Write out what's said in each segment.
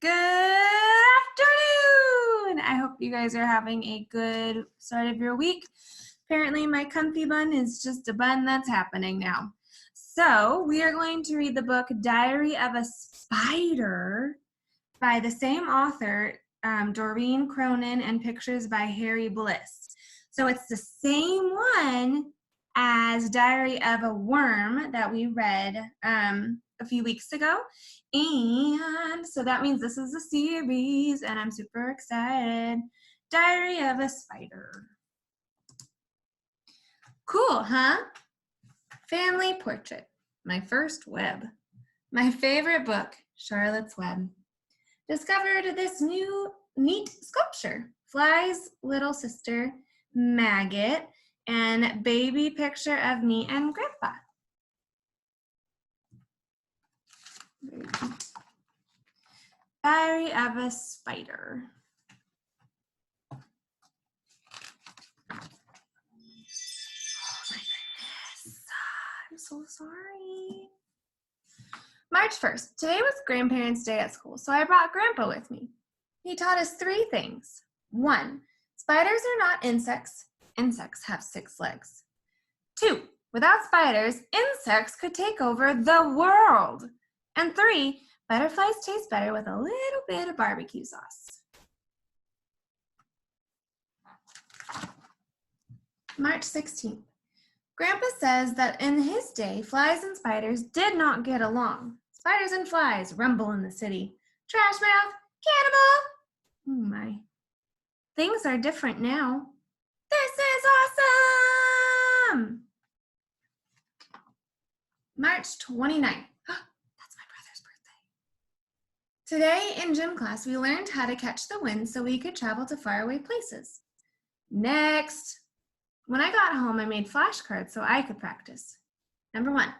Good afternoon! I hope you guys are having a good start of your week. Apparently my comfy bun is just a bun that's happening now. So we are going to read the book Diary of a Spider by the same author, Doreen Cronin, and pictures by Bliss. So it's the same one as Diary of a Worm that we read a few weeks ago. And so that means this is a series, and I'm super excited. Diary of a Spider. Cool, huh? Family Portrait. My first web. My favorite book, Charlotte's Web. Discovered this new neat sculpture. Fly's little sister, Maggot, and baby picture of me and Grandpa. Diary of a Spider. Oh my goodness. I'm so sorry. March 1st. Today was Grandparents' Day at school, so I brought Grandpa with me. He taught us 3 things. 1, spiders are not insects. Insects have 6 legs. 2, without spiders, insects could take over the world. And 3, butterflies taste better with a little bit of barbecue sauce. March 16th. Grandpa says that in his day, flies and spiders did not get along. Spiders and flies rumble in the city. Trash mouth, cannibal! Oh my. Things are different now. This is awesome! March 29th. That's my brother's birthday. Today in gym class, we learned how to catch the wind so we could travel to faraway places. Next. When I got home, I made flashcards so I could practice. Number 1,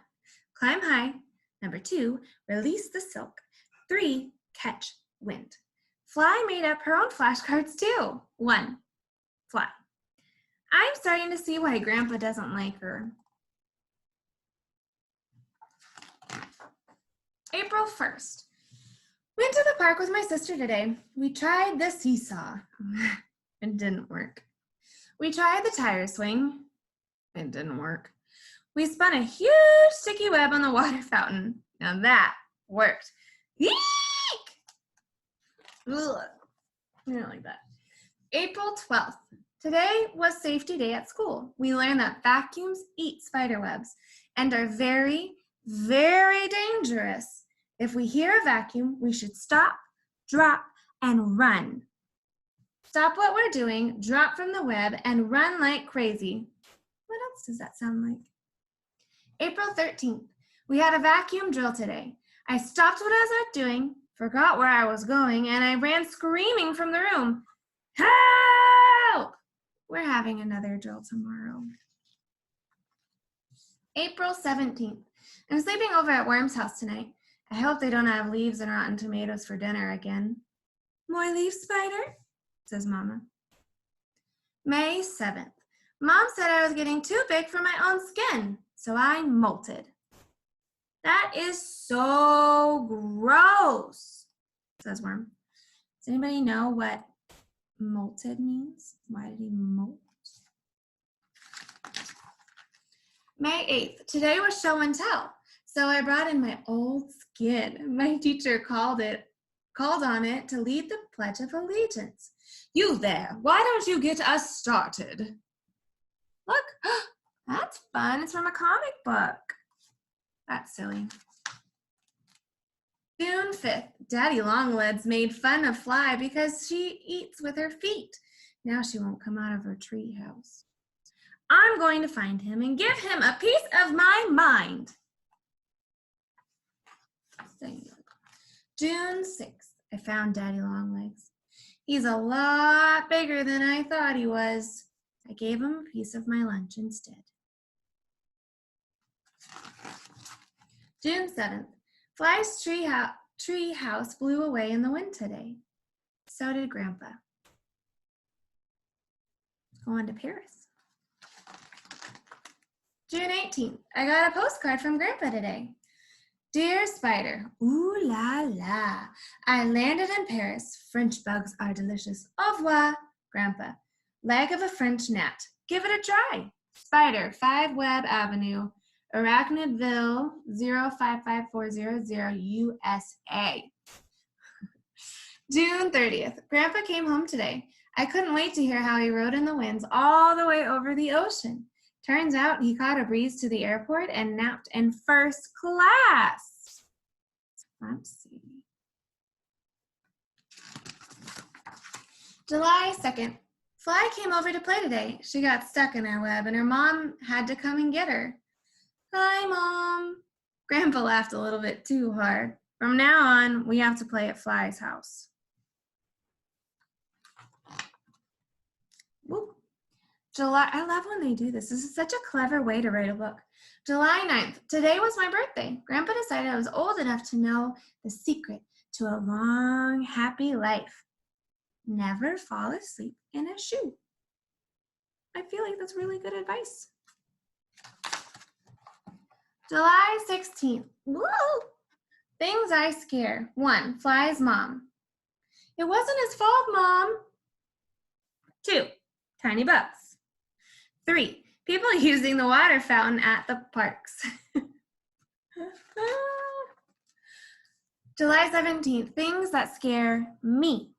climb high. Number 2, release the silk. 3, catch wind. Fly made up her own flashcards too. 1, fly. I'm starting to see why Grandpa doesn't like her. April 1st. Went to the park with my sister today. We tried the seesaw. It didn't work. We tried the tire swing. It didn't work. We spun a huge sticky web on the water fountain. Now that worked. Eek! Ugh. I don't like that. April 12th. Today was safety day at school. We learned that vacuums eat spider webs and are very, very dangerous. If we hear a vacuum, we should stop, drop, and run. Stop what we're doing, drop from the web, and run like crazy. What else does that sound like? April 13th. We had a vacuum drill today. I stopped what I was doing, forgot where I was going, and I ran screaming from the room. Help! We're having another drill tomorrow. April 17th. I'm sleeping over at Worm's house tonight. I hope they don't have leaves and rotten tomatoes for dinner again. More leaves, Spider? Says Mama. May 7th. Mom said I was getting too big for my own skin, so I molted. That is so gross, says Worm. Does anybody know what molted means? Why did he molt? May 8th. Today was show and tell, so I brought in my old skin. My teacher called on it to lead the Pledge of Allegiance. You there, why don't you get us started? Look, that's fun. It's from a comic book. That's silly. June 5th, Daddy Longlegs made fun of Fly because she eats with her feet. Now she won't come out of her tree house. I'm going to find him and give him a piece of my mind. June 6th, I found Daddy Longlegs. He's a lot bigger than I thought he was. I gave him a piece of my lunch instead. June 7th. Fly's tree house blew away in the wind today. So did Grandpa. Going to Paris. June 18th. I got a postcard from Grandpa today. Dear Spider, ooh la la. I landed in Paris. French bugs are delicious. Au revoir, Grandpa. Leg of a French gnat. Give it a try. Spider, 5 Webb Avenue, Arachnidville, 055400, USA. June 30th. Grandpa came home today. I couldn't wait to hear how he rode in the winds all the way over the ocean. Turns out he caught a breeze to the airport and napped in first class. Let's see. July 2nd. Fly came over to play today. She got stuck in our web and her mom had to come and get her. Hi, Mom. Grandpa laughed a little bit too hard. From now on, we have to play at Fly's house. Whoop. July, I love when they do this. This is such a clever way to write a book. July 9th. Today was my birthday. Grandpa decided I was old enough to know the secret to a long, happy life. Never fall asleep in a shoe. I feel like that's really good advice. July 16th. Woo! Things I scare. 1. Fly's mom. It wasn't his fault, Mom. 2. Tiny bugs. 3. People using the water fountain at the parks. July 17th. Things that scare me.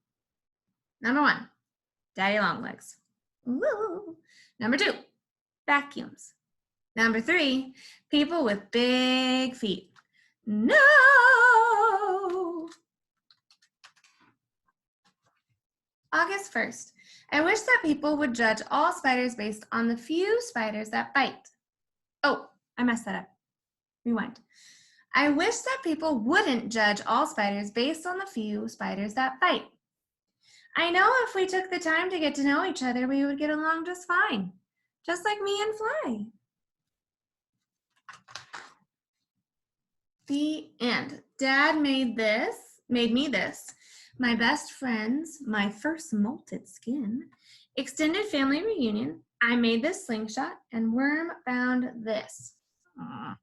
Number 1. Daddy Longlegs. Woo! Number 2. Vacuums. Number 3. People with big feet. No! August 1st. I wish that people would judge all spiders based on the few spiders that bite. Oh, I messed that up. Rewind. I wish that people wouldn't judge all spiders based on the few spiders that bite. I know if we took the time to get to know each other, we would get along just fine. Just like me and Fly. The end. Dad made me this. My best friends, my first molted skin, extended family reunion. I made this slingshot and Worm found this. Aww.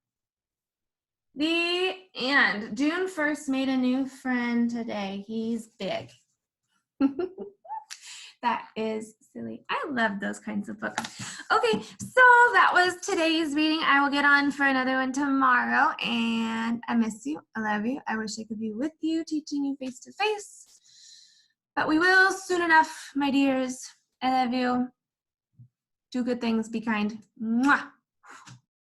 The end. June 1st made a new friend today. He's big. That is silly. I love those kinds of books. Okay, so that was today's reading. I will get on for another one tomorrow, and I miss you. I love you. I wish I could be with you, teaching you face to face, but we will soon enough, my dears. I love you. Do good things. Be kind. Mwah.